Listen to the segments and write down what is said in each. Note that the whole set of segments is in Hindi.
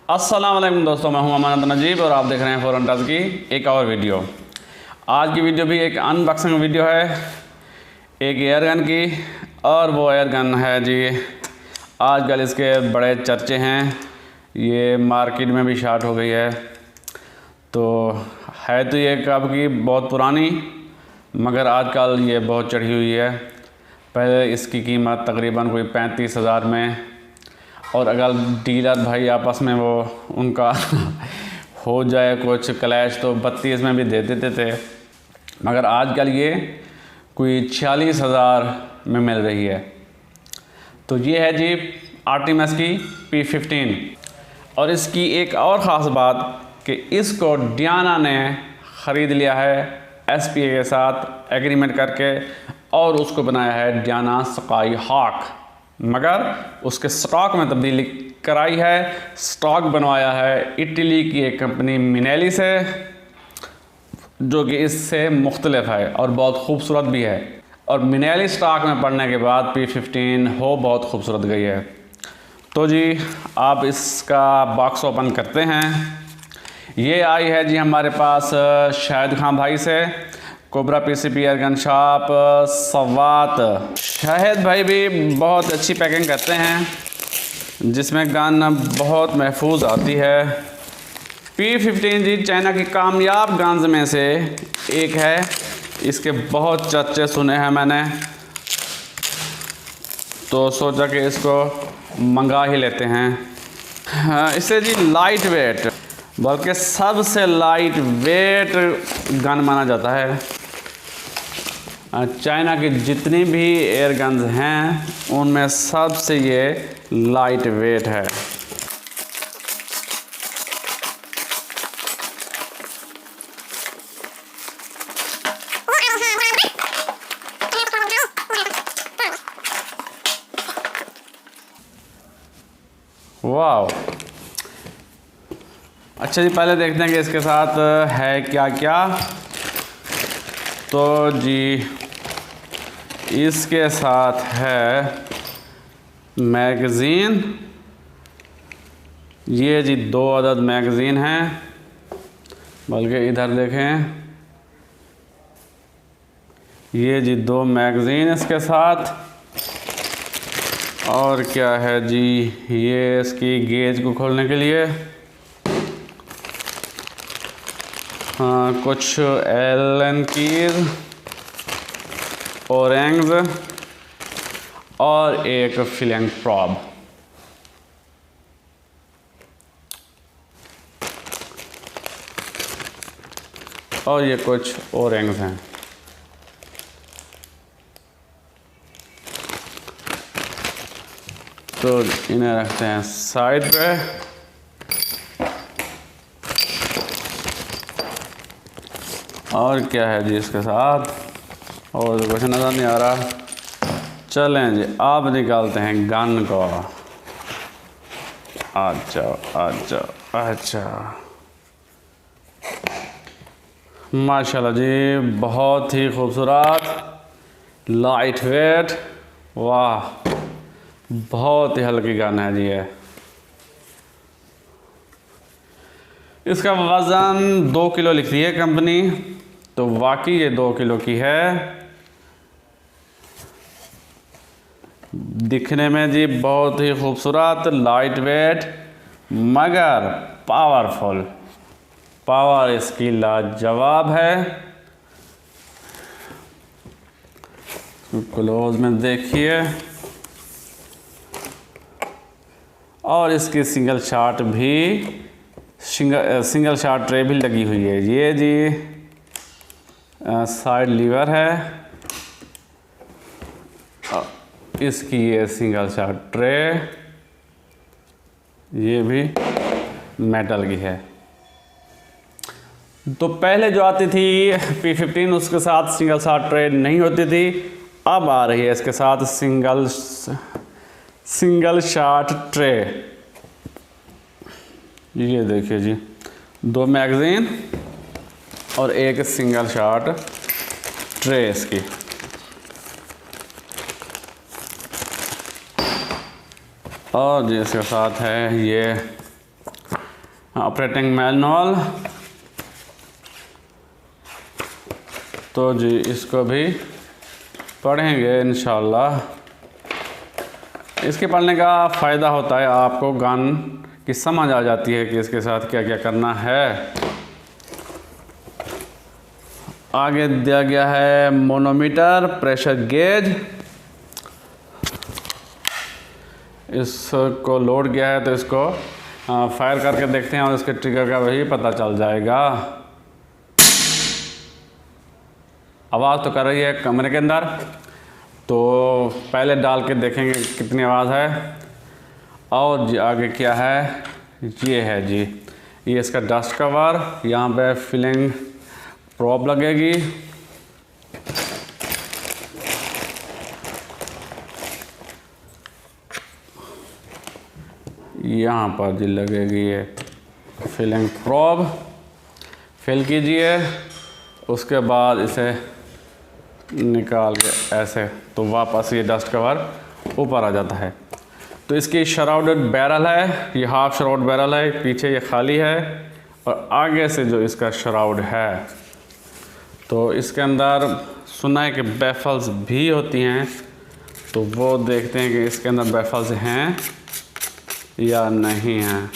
अस्सलाम वालेकुम दोस्तों, मैं हूं अमानत नजीब और आप देख रहे हैं फॉरेन टच की एक और वीडियो। आज की वीडियो भी एक अनबॉक्सिंग वीडियो है एक एयरगन की, और वो एयरगन है जी आजकल इसके बड़े चर्चे हैं, ये मार्केट में भी शार्ट हो गई है। तो है तो ये कब की बहुत पुरानी, मगर आजकल ये बहुत चढ़ी हुई है। पहले इसकी कीमत तकरीबन कोई 35,000 में, और अगर डीलर भाई आपस में वो उनका हो जाए कुछ क्लैश तो 32 में भी दे देते थे, मगर आजकल ये कोई 46,000 में मिल रही है। तो ये है जी आर्टिमस की P15। और इसकी एक और ख़ास बात कि इसको डियाना ने ख़रीद लिया है SPA के साथ एग्रीमेंट करके, और उसको बनाया है डियाना स्काई हॉक, मगर उसके स्टॉक में तब्दीली कराई है। स्टॉक बनवाया है इटली की एक कंपनी मिनेली से, जो कि इससे मुख्तलिफ है और बहुत खूबसूरत भी है। और मिनेली स्टॉक में पड़ने के बाद P15 हो बहुत खूबसूरत गई है। तो जी आप इसका बॉक्स ओपन करते हैं। ये आई है जी हमारे पास शाहिद खान भाई से, cobra PCP airgun shop Swat. Shahid भाई भी बहुत अच्छी पैकिंग करते हैं, जिसमें गन बहुत महफूज आती है। P15 जी चाइना की कामयाब गन्स में से एक है, इसके बहुत चर्चे सुने हैं मैंने, तो सोचा कि इसको मंगा ही लेते हैं। इसे जी लाइट वेट, बल्कि सबसे लाइट वेट गन माना जाता है। चाइना की जितनी भी एयर गन्स हैं उनमें सबसे ये लाइट वेट है। वाह, अच्छा जी पहले देखते हैं कि इसके साथ है क्या क्या। तो जी इसके साथ है मैगज़ीन, ये जी 2 अदद मैगज़ीन हैं, बल्कि इधर देखें, ये जी 2 मैगज़ीन इसके साथ। और क्या है जी, ये इसकी गेज को खोलने के लिए, हाँ कुछ एलन कीज, ओरेंग्स और एक फिलिंग प्रॉब। और ये कुछ ओरेंग्स हैं। तो इन्हें रखते हैं साइड पे। और क्या है जी इसके साथ, और कुछ नज़र नहीं आ रहा। चलें जी आप निकालते हैं गन को। अच्छा अच्छा अच्छा, माशाल्लाह जी बहुत ही खूबसूरत लाइट वेट, वाह बहुत ही हल्की गन है जी ये। इसका वज़न 2 किलो लिखती है कंपनी, तो वाकई ये 2 किलो की है। दिखने में जी बहुत ही खूबसूरत, लाइट वेट, मगर पावरफुल। पावर इसकी लाजवाब है। क्लोज में देखिए, और इसकी सिंगल शॉट भी, सिंगल शॉट ट्रे भी लगी हुई है। ये जी साइड लीवर है, इसकी ये सिंगल शॉट ट्रे, ये भी मेटल की है। तो पहले जो आती थी P15 उसके साथ सिंगल शॉट ट्रे नहीं होती थी, अब आ रही है इसके साथ सिंगल शॉट ट्रे। ये देखिए जी 2 मैगज़ीन और एक सिंगल शॉट ट्रे इसकी। और जी इसके साथ है ये ऑपरेटिंग मैनुअल। तो जी इसको भी पढ़ेंगे इंशाल्लाह। इसके पढ़ने का फ़ायदा होता है, आपको गन की समझ आ जाती है कि इसके साथ क्या क्या करना है। आगे दिया गया है मोनोमीटर, प्रेशर गेज। इसको लोड किया है तो इसको फायर करके देखते हैं और इसके ट्रिगर का वही पता चल जाएगा। आवाज़ तो कर रही है कमरे के अंदर, तो पहले डाल के देखेंगे कितनी आवाज़ है। और जी आगे क्या है, ये है जी, ये इसका डस्ट कवर। यहाँ पे फिलिंग प्रॉप लगेगी। यहाँ पर जी लगेगी ये फिलिंग प्रॉप। फिल कीजिए, उसके बाद इसे निकाल के ऐसे, तो वापस ये डस्ट कवर ऊपर आ जाता है। तो इसकी शराउडेड बैरल है, ये हाफ शराउड बैरल है, पीछे ये खाली है और आगे से जो इसका शराउड है। तो इसके अंदर सुना है कि बैफल्स भी होती हैं, तो वो देखते हैं कि इसके अंदर बैफल्स हैं या नहीं हैं।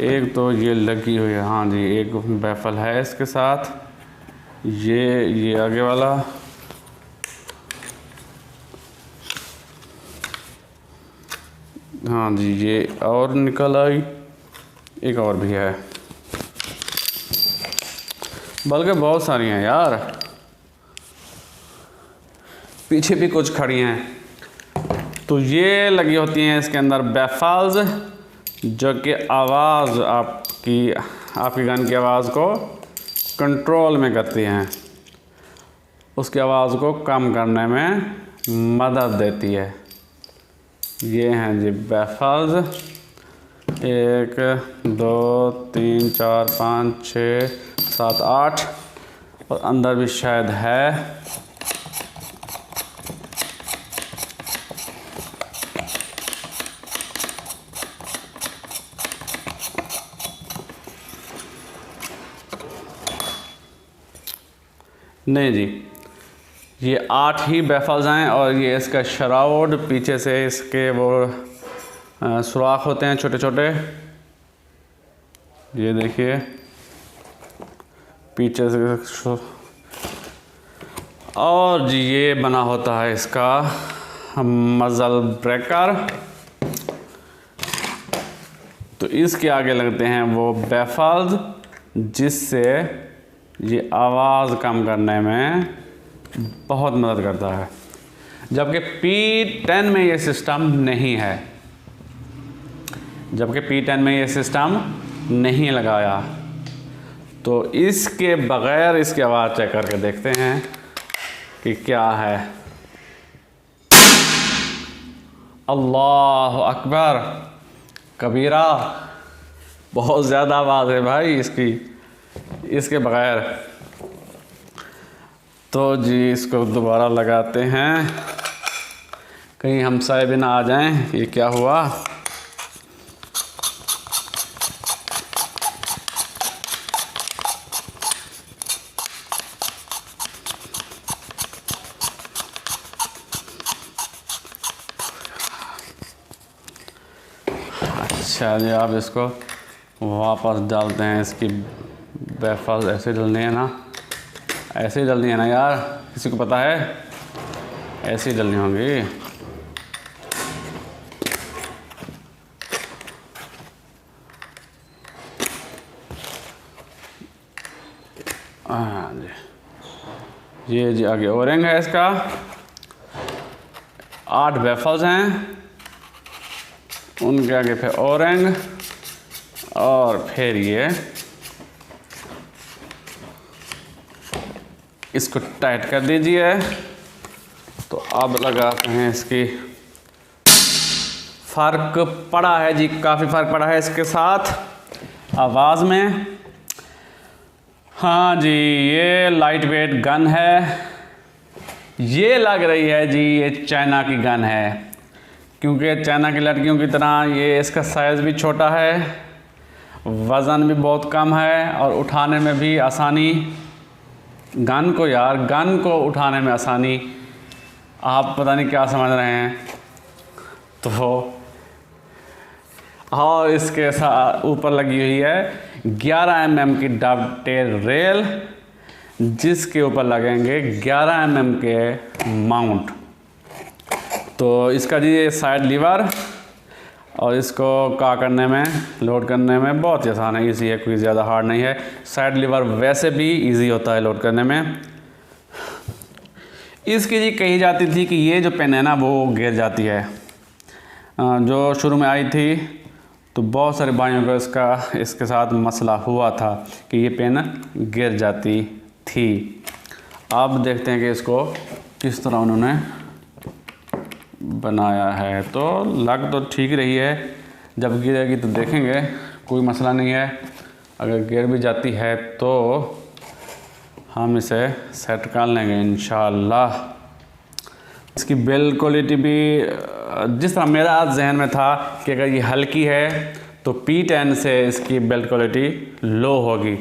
एक तो ये लगी हुई है, हाँ जी एक बैफल है इसके साथ। ये आगे वाला, हाँ जी ये और निकल आई, एक और भी है, बल्कि बहुत सारी हैं यार। पीछे भी कुछ खड़ी हैं। तो ये लगी होती हैं इसके अंदर बैफल्स, जो कि आवाज़ आपकी गन की आवाज़ को कंट्रोल में करती हैं, उसकी आवाज़ को कम करने में मदद देती है। ये हैं जी बैफल्स, 1 2 3 4 5 6 7 8 और अंदर भी शायद है। नहीं जी, ये 8 ही बैफल्स हैं और ये इसका शराउड, पीछे से इसके वो सुराख होते हैं छोटे छोटे, ये देखिए पीछे से। और जी ये बना होता है इसका मजल ब्रेकर। तो इसके आगे लगते हैं वो बैफल्स, जिससे ये आवाज़ कम करने में बहुत मदद करता है। जबकि P10 में ये सिस्टम नहीं है, जबकि P10 में ये सिस्टम नहीं लगाया। तो इसके बग़ैर इसकी आवाज़ चेक करके देखते हैं कि क्या है। अल्लाह अकबर कबीरा, बहुत ज़्यादा आवाज़ है भाई इसके बग़ैर। तो जी इसको दोबारा लगाते हैं, कहीं हमसाए भी ना आ जाएं। ये क्या हुआ, अच्छा जी आप इसको वापस डालते हैं। इसकी बैफल्स ऐसे डलनी है ना, ऐसे ही डलनी है ना यार, किसी को पता है? ऐसे ही डलनी होंगी। हाँ जी, ये जी आगे ओरिंग है इसका, 8 बैफल्स हैं, उनके आगे फिर ओरिंग और फिर ये इसको टाइट कर दीजिए। तो अब लगाते हैं इसकी, फ़र्क पड़ा है जी, काफ़ी फ़र्क पड़ा है इसके साथ आवाज़ में। हाँ जी ये लाइट वेट गन है, ये लग रही है जी ये चाइना की गन है, क्योंकि चाइना की लड़कियों की तरह ये इसका साइज़ भी छोटा है, वज़न भी बहुत कम है और उठाने में भी आसानी। गन को उठाने में आसानी, आप पता नहीं क्या समझ रहे हैं। तो और इसके साथ ऊपर लगी हुई है 11 mm की डबटेल रेल, जिसके ऊपर लगेंगे 11 mm के माउंट। तो इसका जी ये साइड लीवर और इसको करने में, लोड करने में बहुत ही आसान है, इजी है, कोई ज़्यादा हार्ड नहीं है। साइड लीवर वैसे भी इजी होता है लोड करने में। इसकी जी कही जाती थी कि ये जो पेन है ना वो गिर जाती है। जो शुरू में आई थी तो बहुत सारे भाइयों को इसके साथ मसला हुआ था कि ये पेन गिर जाती थी। अब देखते हैं कि इसको किस तरह उन्होंने बनाया है। तो लग तो ठीक रही है, जब गिरेगी तो देखेंगे, कोई मसला नहीं है। अगर गिर भी जाती है तो हम इसे सेट कर लेंगे इंशाल्लाह। इसकी बिल्ड क्वालिटी भी जिस तरह मेरा जहन में था कि अगर ये हल्की है तो P10 से इसकी बिल्ड क्वालिटी लो होगी,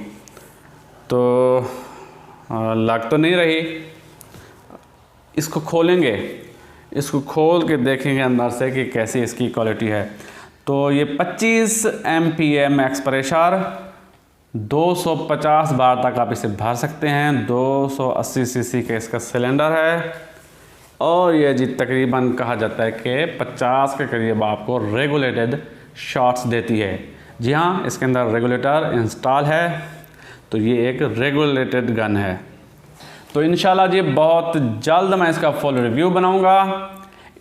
तो लग तो नहीं रही। इसको खोलेंगे, इसको खोल के देखेंगे अंदर से कि कैसी इसकी क्वालिटी है। तो ये 25 MPa मैक्स प्रेशर, 250 बार तक आप इसे भर सकते हैं। 280 cc का इसका सिलेंडर है और ये जी तकरीबन कहा जाता है कि 50 के करीब आपको रेगुलेटेड शॉट्स देती है। जी हाँ, इसके अंदर रेगुलेटर इंस्टॉल है, तो ये एक रेगुलेटेड गन है। तो इंशाल्लाह जी बहुत जल्द मैं इसका फुल रिव्यू बनाऊंगा,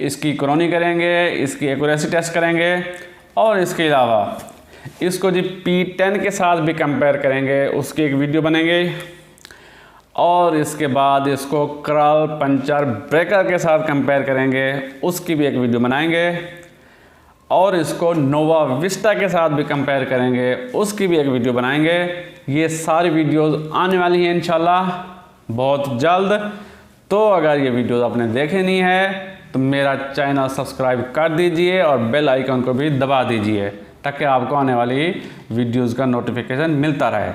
इसकी क्रॉनी करेंगे, इसकी एक्यूरेसी टेस्ट करेंगे और इसके अलावा इसको जी P10 के साथ भी कंपेयर करेंगे, उसकी एक वीडियो बनेंगे। और इसके बाद इसको क्रॉल पंचर ब्रेकर के साथ कंपेयर करेंगे, उसकी भी एक वीडियो बनाएंगे। और इसको नोवा विस्टा के साथ भी कंपेयर करेंगे, उसकी भी एक वीडियो बनाएंगे। ये सारी वीडियोस आने वाली हैं इंशाल्लाह बहुत जल्द। तो अगर ये वीडियोस आपने देखे नहीं है तो मेरा चैनल सब्सक्राइब कर दीजिए और बेल आइकन को भी दबा दीजिए, ताकि आपको आने वाली वीडियोस का नोटिफिकेशन मिलता रहे।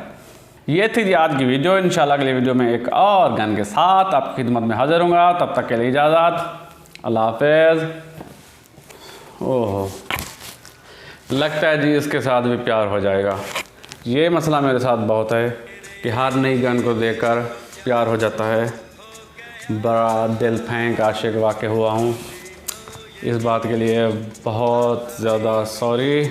ये थी जी आज की वीडियो। इंशाल्लाह अगली वीडियो में एक और गन के साथ आपकी खिदमत में हाजिर होऊंगा। तब तक के लिए इजाज़त, अल्लाह हाफिज़। ओह, लगता है जी इसके साथ भी प्यार हो जाएगा। ये मसला मेरे साथ बहुत है कि हर नई गन को देखकर प्यार हो जाता है। बड़ा दिल फेंक आशिक वाक़ हुआ हूँ, इस बात के लिए बहुत ज़्यादा सॉरी।